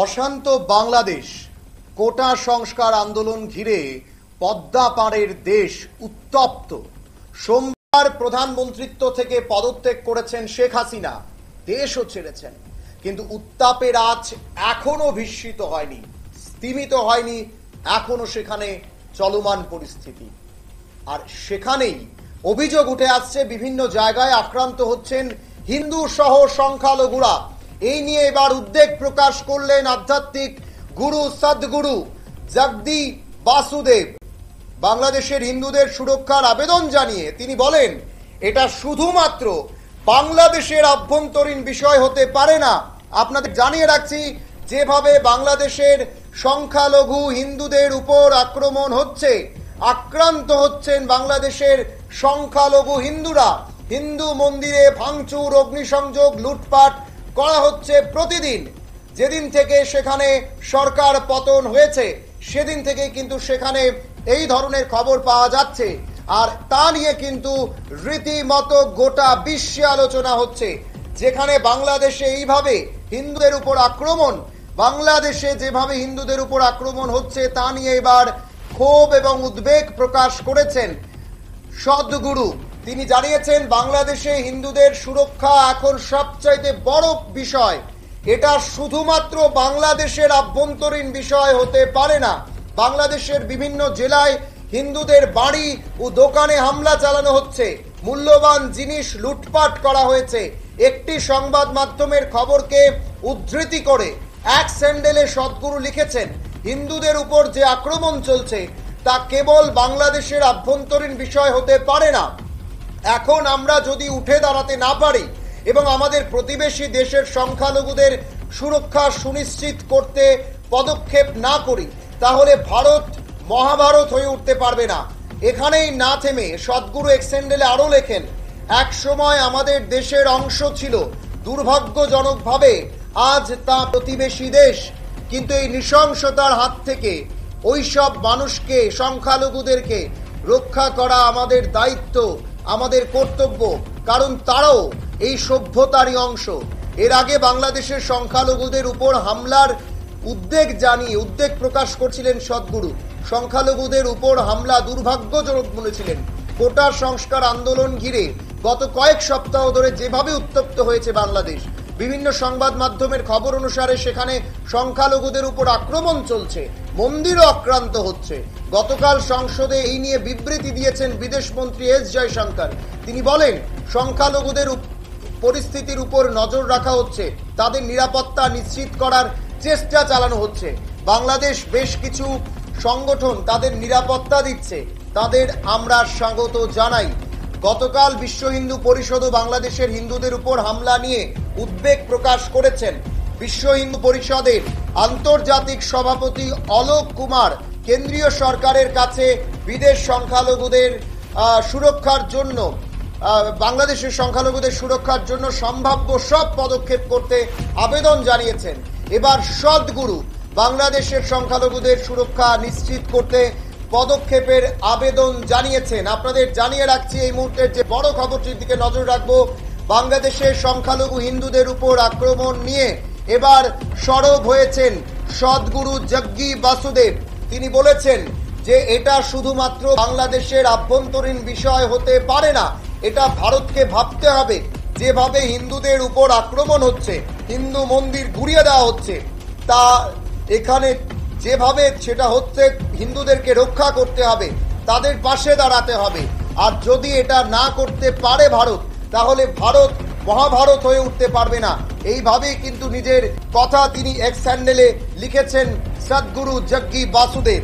অশান্ত বাংলাদেশ, কোটা সংস্কার আন্দোলন ঘিরে পদ্মা পাড়ের দেশ উত্তপ্ত। সোমবার প্রধানমন্ত্রিত্ব থেকে পদত্যাগ করেছেন শেখ হাসিনা, দেশও ছেড়েছেন, কিন্তু উত্তাপের আঁচ এখনো ভীষিত হয়নি, স্তিমিত হয়নি, এখনো সেখানে চলমান পরিস্থিতি। আর সেখানেই অভিযোগ উঠে আসছে বিভিন্ন জায়গায় আক্রান্ত হচ্ছেন হিন্দু সহ সংখ্যালঘুরা। এই নিয়ে এবার উদ্বেগ প্রকাশ করলেন আধ্যাত্মিক গুরু সদ্গুরু জগদি বাসুদেব। বাংলাদেশের হিন্দুদের সুরক্ষার আবেদন জানিয়ে তিনি বলেন, এটা শুধুমাত্র বাংলাদেশের আভ্যন্তরীণ বিষয় হতে পারে না। আপনাদের জানিয়ে রাখছি, যেভাবে বাংলাদেশের সংখ্যালঘু হিন্দুদের উপর আক্রমণ হচ্ছে, আক্রান্ত হচ্ছেন বাংলাদেশের সংখ্যালঘু হিন্দুরা। হিন্দু মন্দিরে ভাঙচুর, অগ্নিসংযোগ, লুটপাট করা হচ্ছে প্রতিদিন। যেদিন থেকে সেখানে সরকার পতন হয়েছে সেদিন থেকে কিন্তু সেখানে এই ধরনের খবর পাওয়া যাচ্ছে। আর তা নিয়ে কিন্তু রীতিমতো গোটা বিশ্বে আলোচনা হচ্ছে। যেখানে বাংলাদেশে এইভাবে হিন্দুদের উপর আক্রমণ, বাংলাদেশে যেভাবে হিন্দুদের উপর আক্রমণ হচ্ছে তা নিয়ে এবার ক্ষোভ এবং উদ্বেগ প্রকাশ করেছেন সদ্গুরু। তিনি জানিয়েছেন, বাংলাদেশে হিন্দুদের সুরক্ষা এখন সবচাইতে বড় বিষয়। এটা শুধুমাত্র বাংলাদেশের আভ্যন্তরীণ বিষয় হতে পারে না। বাংলাদেশের বিভিন্ন জেলায় হিন্দুদের বাড়ি ও দোকানে হামলা চালানো হচ্ছে, মূল্যবান জিনিস লুটপাট করা হয়েছে। একটি সংবাদ মাধ্যমের খবরকে উদ্ধৃতি করে এক স্যান্ডেলে সদ্গুরু লিখেছেন, হিন্দুদের উপর যে আক্রমণ চলছে তা কেবল বাংলাদেশের আভ্যন্তরীণ বিষয় হতে পারে না। এখন আমরা যদি উঠে দাঁড়াতে না পারি এবং আমাদের প্রতিবেশী দেশের সংখ্যালঘুদের সুরক্ষা সুনিশ্চিত করতে পদক্ষেপ না করি, তাহলে ভারত মহাভারত হয়ে উঠতে পারবে না। এখানেই না থেমে সদ্গুরু এক স্যান্ডেলে আরো লেখেন, এক সময় আমাদের দেশের অংশ ছিল, দুর্ভাগ্যজনকভাবে আজ তা প্রতিবেশী দেশ। কিন্তু এই নৃশংসতার হাত থেকে ওইসব মানুষকে, সংখ্যালঘুদেরকে রক্ষা করা আমাদের দায়িত্ব, আমাদের কর্তব্য, কারণ তারাও এই সভ্যতারই অংশ। এর আগে বাংলাদেশের সংখ্যালঘুদের উপর হামলার উদ্বেগ প্রকাশ করছিলেন সদ্গুরু। সংখ্যালঘুদের উপর হামলা দুর্ভাগ্যজনক বলেছিলেন। কোটা সংস্কার আন্দোলন ঘিরে গত কয়েক সপ্তাহ ধরে যেভাবে উত্তপ্ত হয়েছে বাংলাদেশ, বিভিন্ন সংবাদ মাধ্যমের খবর অনুসারে সেখানে সংখ্যালঘুদের উপর আক্রমণ চলছে, মন্দিরও আক্রান্ত হচ্ছে। গতকাল সংসদে এই নিয়ে বিবৃতি দিয়েছেন বিদেশমন্ত্রী এস জয়শঙ্কর। তিনি বলেন, সংখ্যালঘুদের পরিস্থিতির উপর নজর রাখা হচ্ছে, তাদের নিরাপত্তা নিশ্চিত করার চেষ্টা চালানো হচ্ছে। বাংলাদেশ বেশ কিছু সংগঠন তাদের নিরাপত্তা দিচ্ছে, তাদের আমরা স্বাগত জানাই। গতকাল বিশ্ব হিন্দু পরিষদও বাংলাদেশের হিন্দুদের উপর হামলা নিয়ে উদ্বেগ প্রকাশ করেছেন। বিশ্ব হিন্দু পরিষদের আন্তর্জাতিক সভাপতি অলোক কুমার কেন্দ্রীয় সরকারের কাছে বিদেশ সংখ্যালঘুদের সুরক্ষার জন্য, বাংলাদেশের সংখ্যালঘুদের সুরক্ষার জন্য সম্ভাব্য সব পদক্ষেপ করতে আবেদন জানিয়েছেন। এবার সদ্গুরু বাংলাদেশের সংখ্যালঘুদের সুরক্ষা নিশ্চিত করতে পদক্ষেপের আবেদন জানিয়েছেন। আপনাদের জানিয়ে রাখছি, এই মুহূর্তের যে বড় খবরটির দিকে নজর রাখবো, বাংলাদেশের সংখ্যালঘু হিন্দুদের উপর আক্রমণ নিয়ে এবার সরব হয়েছেন সদ্গুরু জগদি বাসুদেব। তিনি বলেছেন যে এটা শুধুমাত্র বাংলাদেশের আভ্যন্তরীণ বিষয় হতে পারে না, এটা ভারতকে ভাবতে হবে। যেভাবে হিন্দুদের উপর আক্রমণ হচ্ছে, হিন্দু মন্দির গুড়িয়ে দেওয়া হচ্ছে, তা এখানে যেভাবে সেটা হচ্ছে, হিন্দুদেরকে রক্ষা করতে হবে, তাদের পাশে দাঁড়াতে হবে। আর যদি এটা না করতে পারে ভারত, তাহলে ভারত মহাভারত হয়ে উঠতে পারবে না। এইভাবেই কিন্তু নিজের কথা তিনি এক স্যান্ডেলে লিখেছেন সদ্গুরু জগদি বাসুদেব।